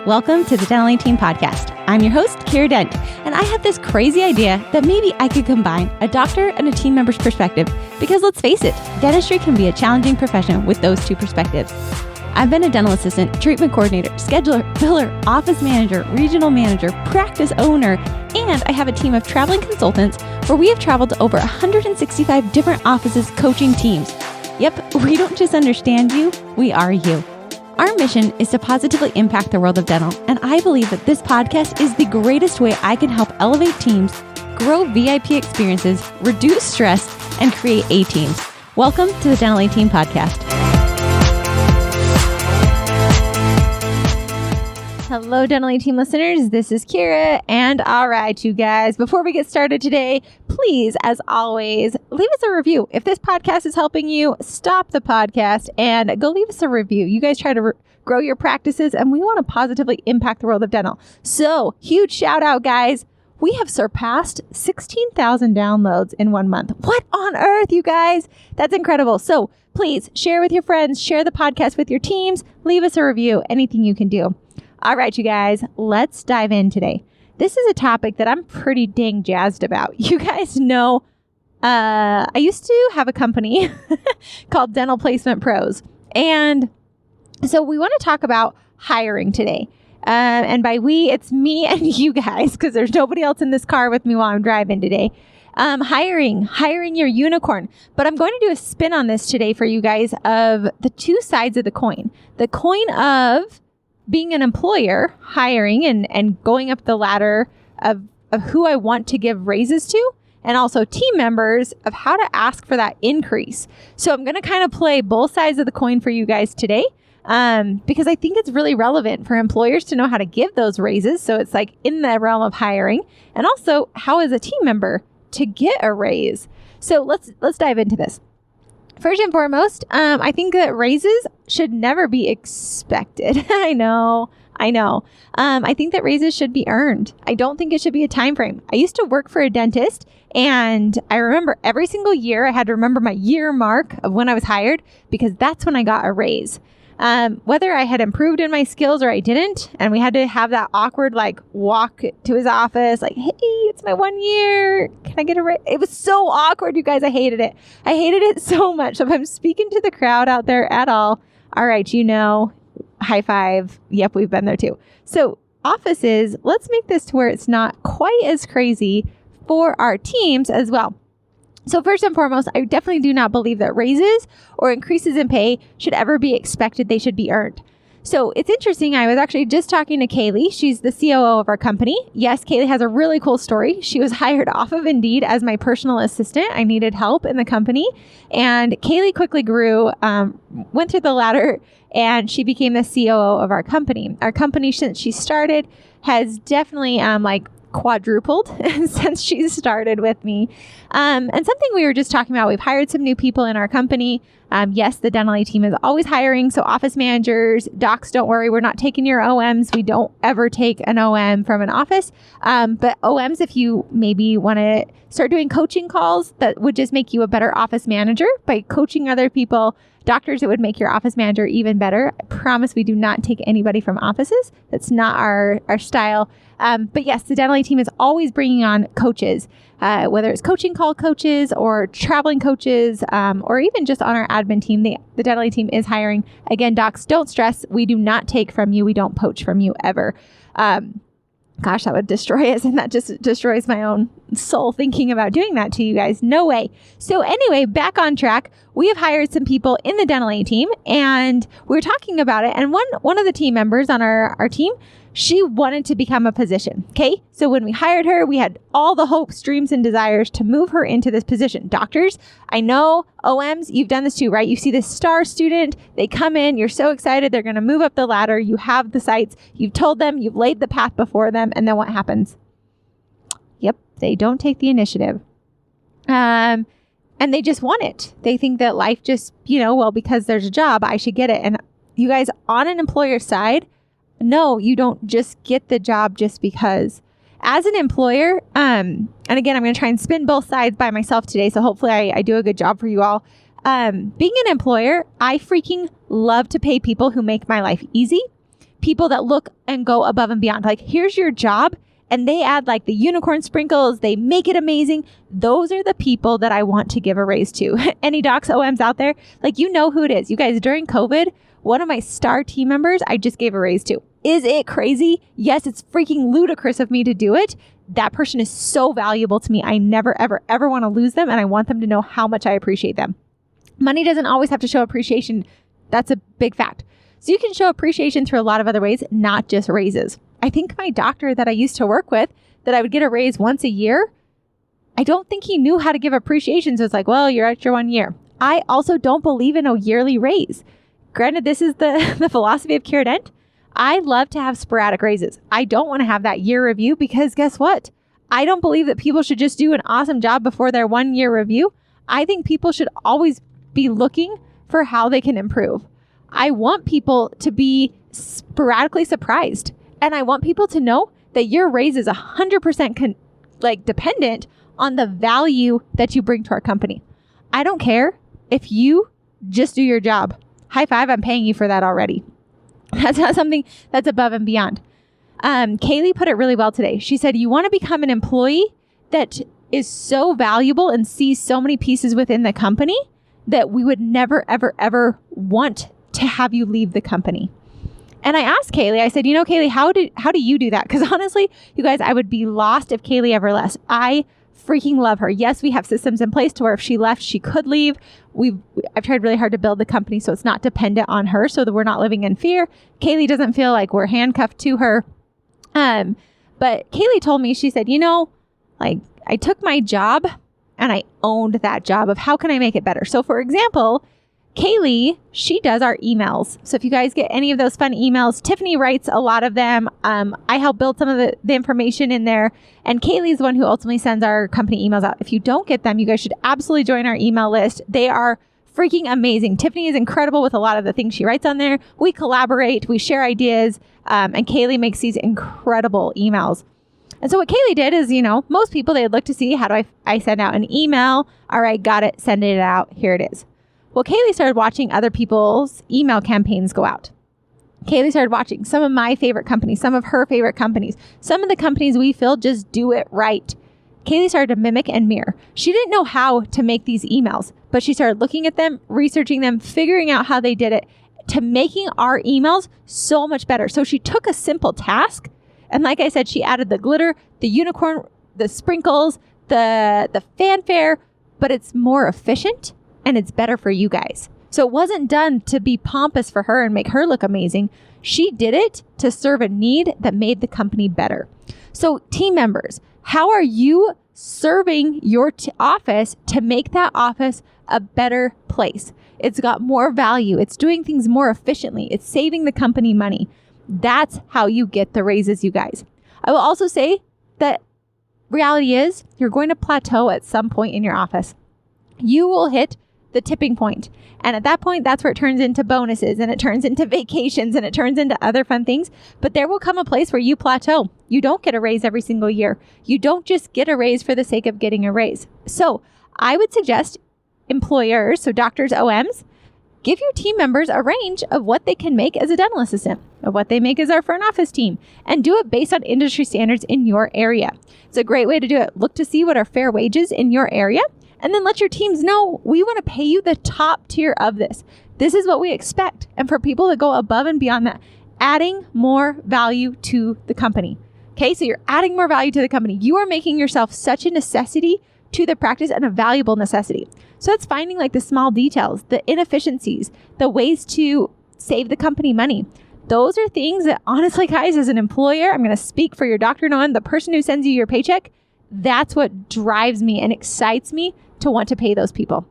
Welcome to the Dental Team Podcast. I'm your host, Kiera Dent, and I have this crazy idea that maybe I could combine a doctor and a team member's perspective because let's face it, dentistry can be a challenging profession with those two perspectives. I've been a dental assistant, treatment coordinator, scheduler, biller, office manager, regional manager, practice owner, and I have a team of traveling consultants where we have traveled to over 165 different offices coaching teams. Yep, we don't just understand you, we are you. Our mission is to positively impact the world of dental, and I believe that this podcast is the greatest way I can help elevate teams, grow VIP experiences, reduce stress, and create A-teams. Welcome to the Dental Team Podcast. Hello, Dental Team listeners. This is Kiera, and all right, you guys, before we get started today, please, as always, leave us a review. If this podcast is helping you, stop the podcast and go leave us a review. You guys try to grow your practices, and we want to positively impact the world of dental. So, huge shout out, guys. We have surpassed 16,000 downloads in 1 month. What on earth, you guys? That's incredible. So, please share with your friends, share the podcast with your teams, leave us a review, anything you can do. All right, you guys, let's dive in today. This is a topic that I'm pretty dang jazzed about. You guys know, I used to have a company called Dental Placement Pros. And so we want to talk about hiring today. And by we, it's me and you guys, because there's nobody else in this car with me while I'm driving today. Hiring your unicorn. But I'm going to do a spin on this today for you guys of the two sides of the coin. The coin of being an employer, hiring and going up the ladder of who I want to give raises to, and also team members of how to ask for that increase. So I'm going to kind of play both sides of the coin for you guys today because I think it's really relevant for employers to know how to give those raises. So it's like in the realm of hiring, and also how as a team member to get a raise. So let's dive into this. First and foremost, I think that raises should never be expected. I know. I think that raises should be earned. I don't think it should be a time frame. I used to work for a dentist, and I remember every single year I had to remember my year mark of when I was hired because that's when I got a raise. Whether I had improved in my skills or I didn't, and we had to have that awkward walk to his office, like, hey, it's my 1 year. Can I get a raise? It was so awkward, you guys. I hated it. I hated it so much. So if I'm speaking to the crowd out there at all right, high five. Yep, we've been there too. So offices, let's make this to where it's not quite as crazy for our teams as well. So first and foremost, I definitely do not believe that raises or increases in pay should ever be expected. They should be earned. So it's interesting. I was actually just talking to Kaylee. She's the COO of our company. Yes, Kaylee has a really cool story. She was hired off of Indeed as my personal assistant. I needed help in the company. And Kaylee quickly grew, went through the ladder, and she became the COO of our company. Our company, since she started, has definitely quadrupled since she started with me. And something we were just talking about, we've hired some new people in our company. Yes, the dental team is always hiring. So office managers, docs, don't worry. We're not taking your OMs. We don't ever take an OM from an office. But OMs, if you maybe want to start doing coaching calls, that would just make you a better office manager by coaching other people. Doctors, it would make your office manager even better. I promise we do not take anybody from offices. That's not our style. But yes, the dental team is always bringing on coaches, whether it's coaching call coaches or traveling coaches, or even just on our admin team. The dental team is hiring. Again, docs, don't stress. We do not take from you. We don't poach from you ever. Gosh, that would destroy us, and that just destroys my own soul thinking about doing that to you guys. No way. So anyway, back on track. We have hired some people in the dental team, and we were talking about it. And one of the team members on our team, she wanted to become a position. Okay. So when we hired her, we had all the hopes, dreams, and desires to move her into this position. Doctors, I know OMs, you've done this too, right? You see this star student, they come in, you're so excited, they're going to move up the ladder. You have the sights, you've told them, you've laid the path before them. And then what happens? Yep. They don't take the initiative. And they just want it. They think that life just, because there's a job, I should get it. And you guys, on an employer side, no, you don't just get the job just because. As an employer, and again, I'm going to try and spin both sides by myself today, so hopefully I do a good job for you all. Being an employer, I freaking love to pay people who make my life easy. people that look and go above and beyond. Like, here's your job. And they add like the unicorn sprinkles. They make it amazing. Those are the people that I want to give a raise to. Any docs OMs out there? Like, you know who it is. You guys, during COVID, one of my star team members, I just gave a raise to. Is it crazy? Yes, it's freaking ludicrous of me to do it. That person is so valuable to me. I never, ever, ever want to lose them. And I want them to know how much I appreciate them. Money doesn't always have to show appreciation. That's a big fact. So you can show appreciation through a lot of other ways, not just raises. I think my doctor that I used to work with, that I would get a raise once a year, I don't think he knew how to give appreciation. So it's like, well, you're at your 1 year. I also don't believe in a yearly raise. Granted, this is the philosophy of Kiera Dent. I love to have sporadic raises. I don't want to have that year review because guess what? I don't believe that people should just do an awesome job before their 1 year review. I think people should always be looking for how they can improve. I want people to be sporadically surprised. And I want people to know that your raise is 100% dependent on the value that you bring to our company. I don't care if you just do your job. High five, I'm paying you for that already. That's not something that's above and beyond. Kaylee put it really well today. She said, you want to become an employee that is so valuable and sees so many pieces within the company that we would never, ever, ever want to have you leave the company. And I asked Kaylee, I said, Kaylee, how do you do that? Because honestly, you guys, I would be lost if Kaylee ever left. I freaking love her. Yes, we have systems in place to where if she left, she could leave. I've tried really hard to build the company so it's not dependent on her, so that we're not living in fear. Kaylee doesn't feel like we're handcuffed to her. But Kaylee told me, she said, I took my job and I owned that job of how can I make it better? So for example, Kaylee, she does our emails. So if you guys get any of those fun emails, Tiffany writes a lot of them. I help build some of the information in there. And Kaylee's the one who ultimately sends our company emails out. If you don't get them, you guys should absolutely join our email list. They are freaking amazing. Tiffany is incredible with a lot of the things she writes on there. We collaborate, we share ideas, and Kaylee makes these incredible emails. And so what Kaylee did is, most people, they look to see, how do I send out an email? All right, got it. Send it out. Here it is. Well, Kaylee started watching other people's email campaigns go out. Kaylee started watching some of my favorite companies, some of her favorite companies, some of the companies we feel just do it right. Kaylee started to mimic and mirror. She didn't know how to make these emails, but she started looking at them, researching them, figuring out how they did it to making our emails so much better. So she took a simple task. And like I said, she added the glitter, the unicorn, the sprinkles, the fanfare, but it's more efficient. And it's better for you guys. So it wasn't done to be pompous for her and make her look amazing. She did it to serve a need that made the company better. So team members, how are you serving your office to make that office a better place? It's got more value. It's doing things more efficiently. It's saving the company money. That's how you get the raises, you guys. I will also say that reality is you're going to plateau at some point in your office. You will hit the tipping point. And at that point, that's where it turns into bonuses and it turns into vacations and it turns into other fun things. But there will come a place where you plateau. You don't get a raise every single year. You don't just get a raise for the sake of getting a raise. So I would suggest employers, so doctors, OMs, give your team members a range of what they can make as a dental assistant, of what they make as our front office team, and do it based on industry standards in your area. It's a great way to do it. Look to see what are fair wages in your area. And then let your teams know, we want to pay you the top tier of this. This is what we expect. And for people that go above and beyond that, adding more value to the company. Okay, so you're adding more value to the company. You are making yourself such a necessity to the practice and a valuable necessity. So it's finding like the small details, the inefficiencies, the ways to save the company money. Those are things that honestly, guys, as an employer, I'm going to speak for your Dr. Noan, the person who sends you your paycheck, that's what drives me and excites me to want to pay those people.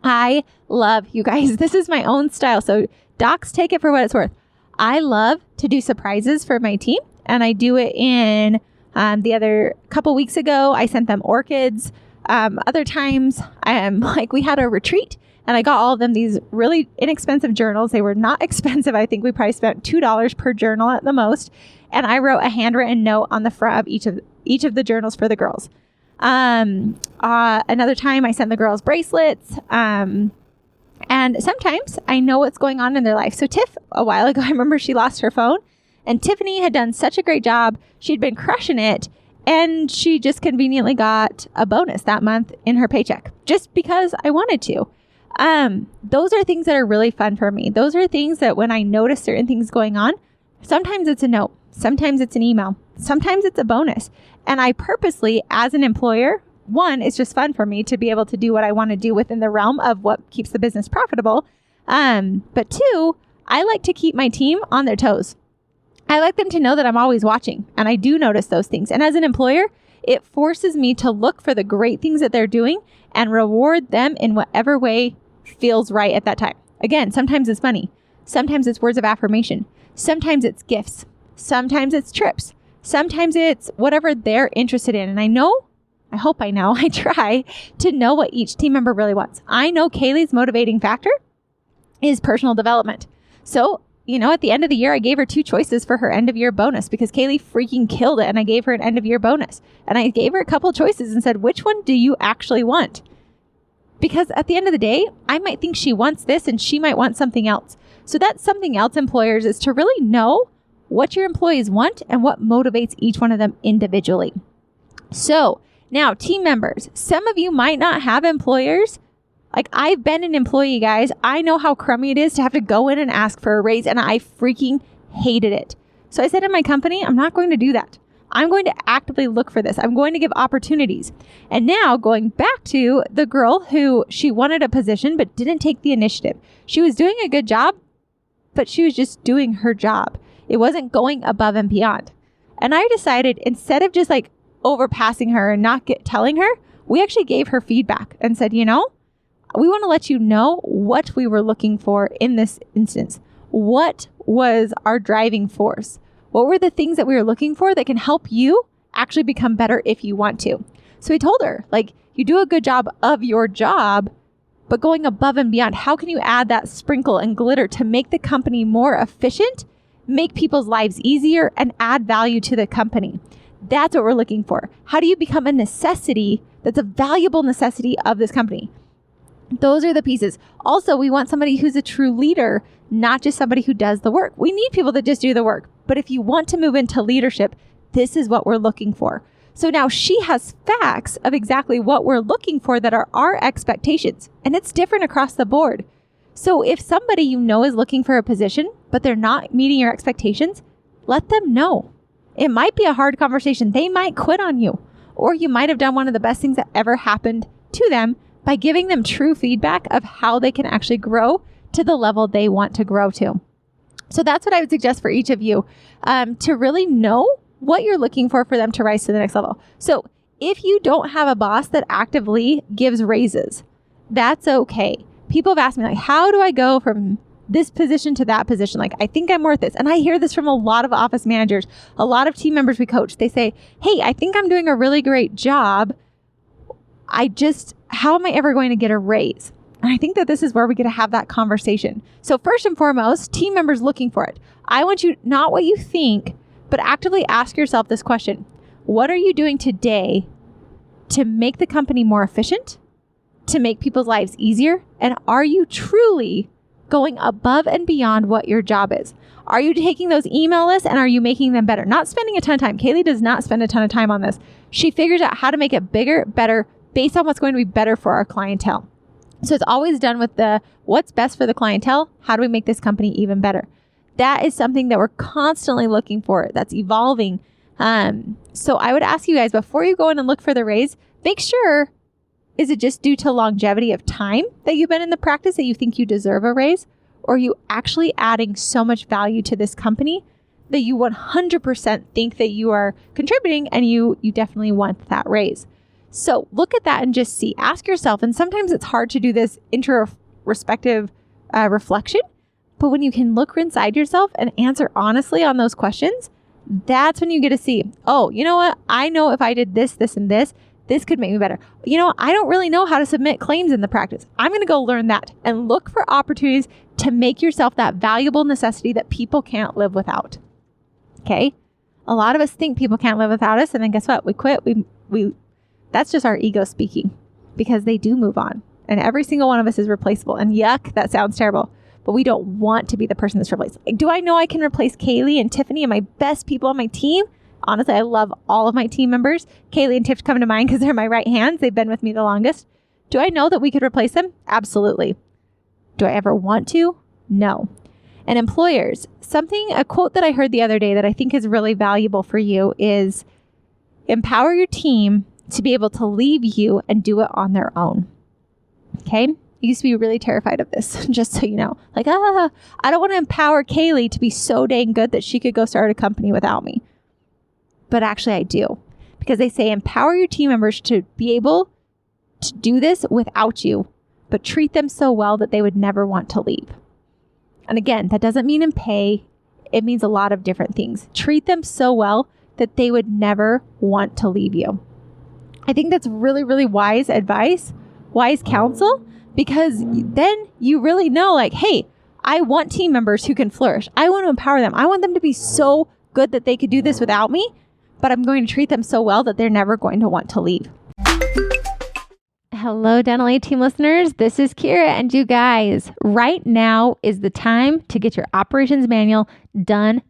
I love, you guys, this is my own style. So docs, take it for what it's worth. I love to do surprises for my team. And I do it in the other couple weeks ago, I sent them orchids. Other times, we had a retreat and I got all of them these really inexpensive journals. They were not expensive. I think we probably spent $2 per journal at the most. And I wrote a handwritten note on the front of each of the journals for the girls. Another time I sent the girls bracelets. And sometimes I know what's going on in their life. So Tiff, a while ago, I remember she lost her phone And Tiffany had done such a great job. She'd been crushing it. And she just conveniently got a bonus that month in her paycheck just because I wanted to. Those are things that are really fun for me. Those are things that when I notice certain things going on, sometimes it's a note, sometimes it's an email, sometimes it's a bonus. And I purposely, as an employer, one, it's just fun for me to be able to do what I want to do within the realm of what keeps the business profitable. But two, I like to keep my team on their toes. I like them to know that I'm always watching, and I do notice those things. And as an employer, it forces me to look for the great things that they're doing and reward them in whatever way feels right at that time. Again, sometimes it's money. Sometimes it's words of affirmation. Sometimes it's gifts. Sometimes it's trips. Sometimes it's whatever they're interested in. And I try to know what each team member really wants. I know Kaylee's motivating factor is personal development. So, at the end of the year, I gave her 2 choices for her end of year bonus because Kaylee freaking killed it. And I gave her an end of year bonus. And I gave her a couple choices and said, which one do you actually want? Because at the end of the day, I might think she wants this and she might want something else. So that's something else, employers, is to really know what your employees want and what motivates each one of them individually. So now, team members, some of you might not have employers. Like, I've been an employee, guys. I know how crummy it is to have to go in and ask for a raise, and I freaking hated it. So I said in my company, I'm not going to do that. I'm going to actively look for this. I'm going to give opportunities. And now going back to the girl who she wanted a position but didn't take the initiative. She was doing a good job, but she was just doing her job. It wasn't going above and beyond. And I decided, instead of just like overpassing her and not telling her, we actually gave her feedback and said, we want to let you know what we were looking for in this instance. What was our driving force? What were the things that we were looking for that can help you actually become better if you want to? So we told her, you do a good job of your job, but going above and beyond, how can you add that sprinkle and glitter to make the company more efficient, make people's lives easier, and add value to the company? That's what we're looking for. How do you become a necessity that's a valuable necessity of this company? Those are the pieces. Also, we want somebody who's a true leader, not just somebody who does the work. We need people that just do the work. But if you want to move into leadership, this is what we're looking for. So now she has facts of exactly what we're looking for that are our expectations. And it's different across the board. So if somebody is looking for a position, but they're not meeting your expectations, let them know. It might be a hard conversation. They might quit on you. Or you might have done one of the best things that ever happened to them by giving them true feedback of how they can actually grow to the level they want to grow to. So that's what I would suggest for each of you, to really know what you're looking for them to rise to the next level. So if you don't have a boss that actively gives raises, that's okay. People have asked me, how do I go from this position to that position? I think I'm worth this. And I hear this from a lot of office managers, a lot of team members we coach. They say, hey, I think I'm doing a really great job. How am I ever going to get a raise? And I think that this is where we get to have that conversation. So first and foremost, team members looking for it. I want you, not what you think, but actively ask yourself this question. What are you doing today to make the company more efficient, to make people's lives easier? And are you truly going above and beyond what your job is? Are you taking those email lists and are you making them better? Not spending a ton of time. Kaylee does not spend a ton of time on this. She figures out how to make it bigger, better, based on what's going to be better for our clientele. So it's always done with what's best for the clientele. How do we make this company even better? That is something that we're constantly looking for. That's evolving. So I would ask you guys, before you go in and look for the raise, make sure, is it just due to longevity of time that you've been in the practice that you think you deserve a raise? Or are you actually adding so much value to this company that you 100% think that you are contributing and you definitely want that raise? So look at that and just see, ask yourself. And sometimes it's hard to do this introspective reflection, but when you can look inside yourself and answer honestly on those questions, that's when you get to see, oh, you know what? I know if I did this, this, and this could make me better. I don't really know how to submit claims in the practice. I'm going to go learn that and look for opportunities to make yourself that valuable necessity that people can't live without. Okay. A lot of us think people can't live without us. And then guess what? We quit. That's just our ego speaking, because they do move on and every single one of us is replaceable. And yuck, that sounds terrible. but we don't want to be the person that's replaced. Like, do I know I can replace Kaylee and Tiffany and my best people on my team? Honestly, I love all of my team members. Kaylee and Tiff come to mind because they're my right hands. They've been with me the longest. Do I know that we could replace them? Absolutely. Do I ever want to? No. And employers, a quote that I heard the other day that I think is really valuable for you is empower your team to be able to leave you and do it on their own. Okay? I used to be really terrified of this, just so you know. Like, I don't want to empower Kaylee to be so dang good that she could go start a company without me. But actually I do, because they say empower your team members to be able to do this without you, but treat them so well that they would never want to leave. And again, that doesn't mean in pay. It means a lot of different things. Treat them so well that they would never want to leave you. I think that's really, really wise advice, wise counsel, because then you really know, like, hey, I want team members who can flourish. I want to empower them. I want them to be so good that they could do this without me, but I'm going to treat them so well that they're never going to want to leave. Hello, Dental A Team listeners. This is Kiera, and you guys, right now is the time to get your operations manual done.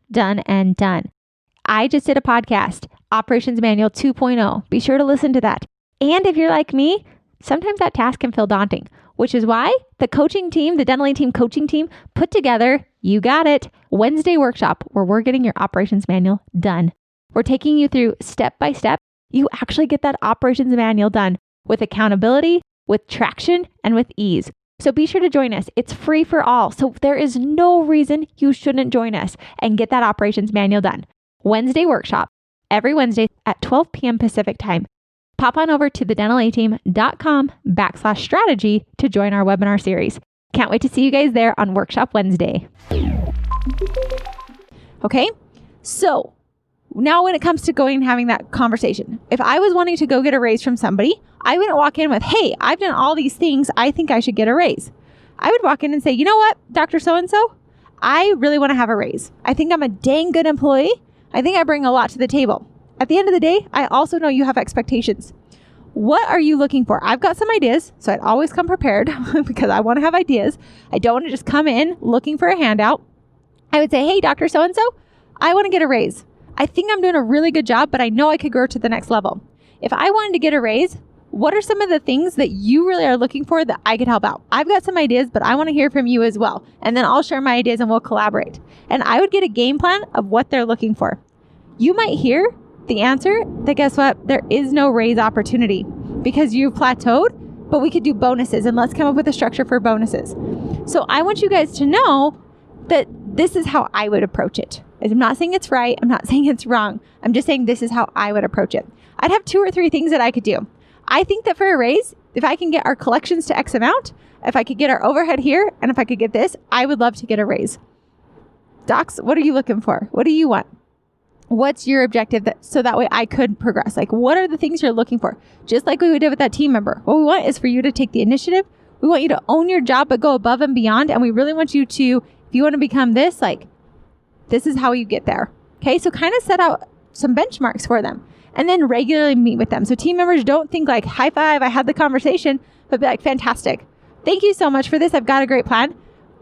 I just did a podcast, Operations Manual 2.0. Be sure to listen to that. And if you're like me, sometimes that task can feel daunting, which is why the coaching team, the Dental A Team coaching team, put together, you got it, Wednesday workshop where we're getting your operations manual done. We're taking you through step by step. You actually get that operations manual done with accountability, with traction, and with ease. So be sure to join us. It's free for all. So there is no reason you shouldn't join us and get that operations manual done. Wednesday workshop, every Wednesday at 12 p.m. Pacific time. Pop on over to thedentalateam.com/strategy to join our webinar series. Can't wait to see you guys there on Workshop Wednesday. Okay, so now when it comes to going and having that conversation, if I was wanting to go get a raise from somebody, I wouldn't walk in with, hey, I've done all these things. I think I should get a raise. I would walk in and say, you know what, Dr. So-and-so, I really want to have a raise. I think I'm a dang good employee. I think I bring a lot to the table. At the end of the day, I also know you have expectations. What are you looking for? I've got some ideas, so I'd always come prepared because I want to have ideas. I don't want to just come in looking for a handout. I would say, hey, Dr. So-and-so, I want to get a raise. I think I'm doing a really good job, but I know I could grow to the next level. If I wanted to get a raise, what are some of the things that you really are looking for that I could help out? I've got some ideas, but I want to hear from you as well. And then I'll share my ideas and we'll collaborate. And I would get a game plan of what they're looking for. You might hear the answer that, guess what? There is no raise opportunity because you've plateaued, but we could do bonuses, and let's come up with a structure for bonuses. So I want you guys to know that this is how I would approach it. I'm not saying it's right. I'm not saying it's wrong. I'm just saying this is how I would approach it. I'd have 2 or 3 things that I could do. I think that for a raise, if I can get our collections to X amount, if I could get our overhead here, and if I could get this, I would love to get a raise. Docs, what are you looking for? What do you want? What's your objective so that way I could progress? Like, what are the things you're looking for? Just like we did with that team member. What we want is for you to take the initiative. We want you to own your job, but go above and beyond. And we really want you to, if you want to become this, like, this is how you get there. Okay, so kind of set out some benchmarks for them and then regularly meet with them. So team members don't think like, high five, I had the conversation, but be like, fantastic. Thank you so much for this. I've got a great plan.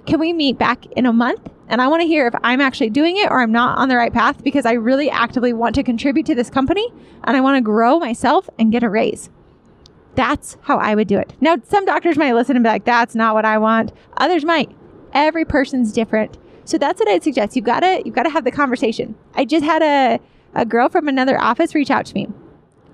Can we meet back in a month? And I want to hear if I'm actually doing it or I'm not on the right path, because I really actively want to contribute to this company and I want to grow myself and get a raise. That's how I would do it. Now, some doctors might listen and be like, that's not what I want. Others might. Every person's different. So that's what I'd suggest. You've got to have the conversation. I just had a girl from another office reach out to me.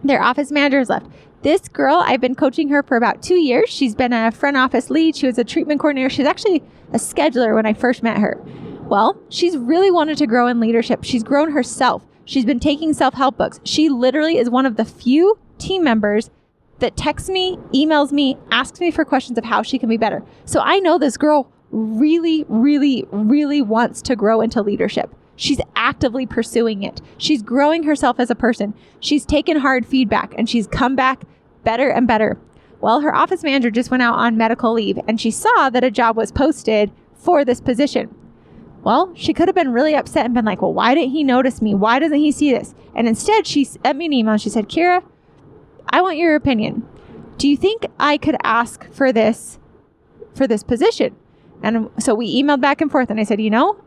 Their office manager has left. This girl, I've been coaching her for about 2 years. She's been a front office lead. She was a treatment coordinator. She's actually a scheduler when I first met her. Well, she's really wanted to grow in leadership. She's grown herself. She's been taking self-help books. She literally is one of the few team members that texts me, emails me, asks me for questions of how she can be better. So I know this girl really, really, really wants to grow into leadership. She's actively pursuing it. She's growing herself as a person. She's taken hard feedback and she's come back better and better. Well, her office manager just went out on medical leave and she saw that a job was posted for this position. Well, she could have been really upset and been like, well, why didn't he notice me? Why doesn't he see this? And instead she sent me an email and she said, Kiera, I want your opinion. Do you think I could ask for this position? And so we emailed back and forth and I said,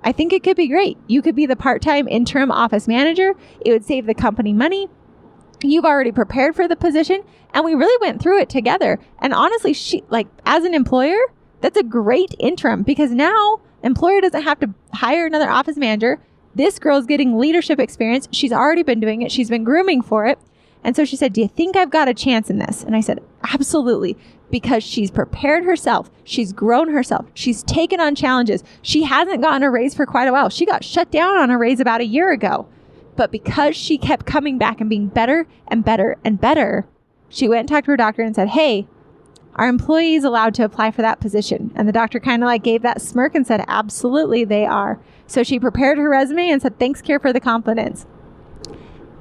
I think it could be great. You could be the part-time interim office manager. It would save the company money. You've already prepared for the position. And we really went through it together. And honestly, she, as an employer, that's a great interim because now employer doesn't have to hire another office manager. This girl's getting leadership experience. She's already been doing it. She's been grooming for it. And so she said, do you think I've got a chance in this? And I said, absolutely. Because she's prepared herself. She's grown herself. She's taken on challenges. She hasn't gotten a raise for quite a while. She got shut down on a raise about a year ago. But because she kept coming back and being better and better and better, she went and talked to her doctor and said, hey, our employee is allowed to apply for that position. And the doctor kind of gave that smirk and said, absolutely, they are. So she prepared her resume and said, thanks, Kiera, for the confidence.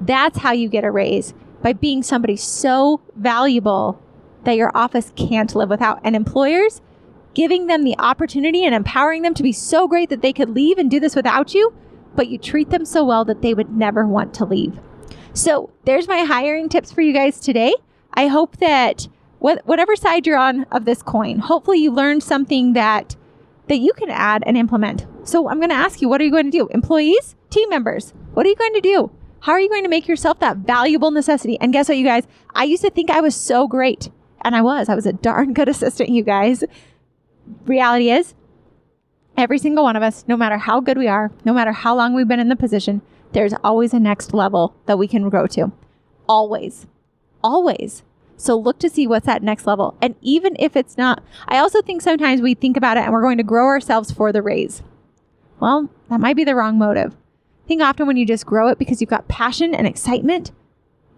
That's how you get a raise, by being somebody so valuable that your office can't live without. And employers, giving them the opportunity and empowering them to be so great that they could leave and do this without you, but you treat them so well that they would never want to leave. So there's my hiring tips for you guys today. I hope that whatever side you're on of this coin, hopefully you learned something that you can add and implement. So I'm going to ask you, what are you going to do? Employees, team members, what are you going to do? How are you going to make yourself that valuable necessity? And guess what, you guys? I used to think I was so great. And I was a darn good assistant, you guys. Reality is, every single one of us, no matter how good we are, no matter how long we've been in the position, there's always a next level that we can grow to. Always. Always. So look to see what's that next level. And even if it's not, I also think sometimes we think about it and we're going to grow ourselves for the raise. Well, that might be the wrong motive. I think often when you just grow it because you've got passion and excitement,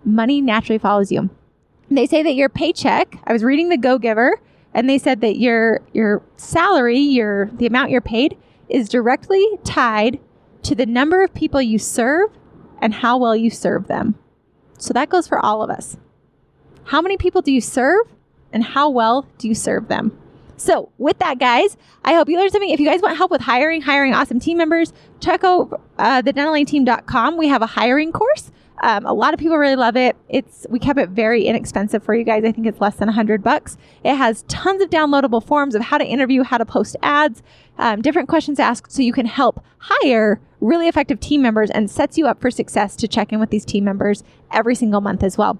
money naturally follows you. They say that your paycheck, I was reading The Go-Giver, and they said that your salary, the amount you're paid, is directly tied to the number of people you serve and how well you serve them. So that goes for all of us. How many people do you serve and how well do you serve them? So with that, guys, I hope you learned something. If you guys want help with hiring awesome team members, check out thedentalteam.com. We have a hiring course. A lot of people really love it. We kept it very inexpensive for you guys. I think it's less than $100. It has tons of downloadable forms of how to interview, how to post ads, different questions asked so you can help hire really effective team members, and sets you up for success to check in with these team members every single month as well.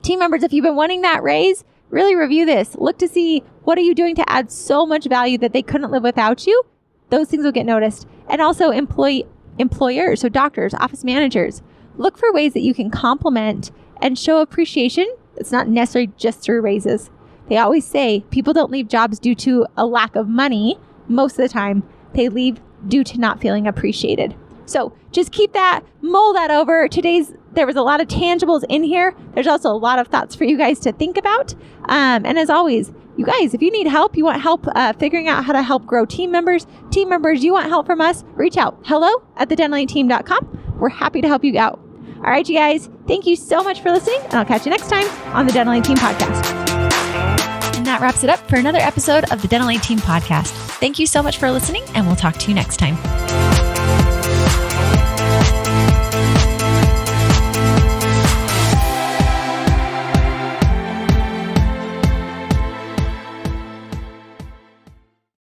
Team members, if you've been wanting that raise, really review this. Look to see what are you doing to add so much value that they couldn't live without you. Those things will get noticed. And also employers, so doctors, office managers, look for ways that you can compliment and show appreciation. It's not necessarily just through raises. They always say people don't leave jobs due to a lack of money. Most of the time, they leave due to not feeling appreciated. So just keep that, mull that over. There was a lot of tangibles in here. There's also a lot of thoughts for you guys to think about. And as always, you guys, if you need help, you want help figuring out how to help grow team members, you want help from us, reach out. hello@thedentalteam.com. We're happy to help you out. All right, you guys, thank you so much for listening, and I'll catch you next time on the Dental Team Podcast. And that wraps it up for another episode of the Dental Team Podcast. Thank you so much for listening, and we'll talk to you next time.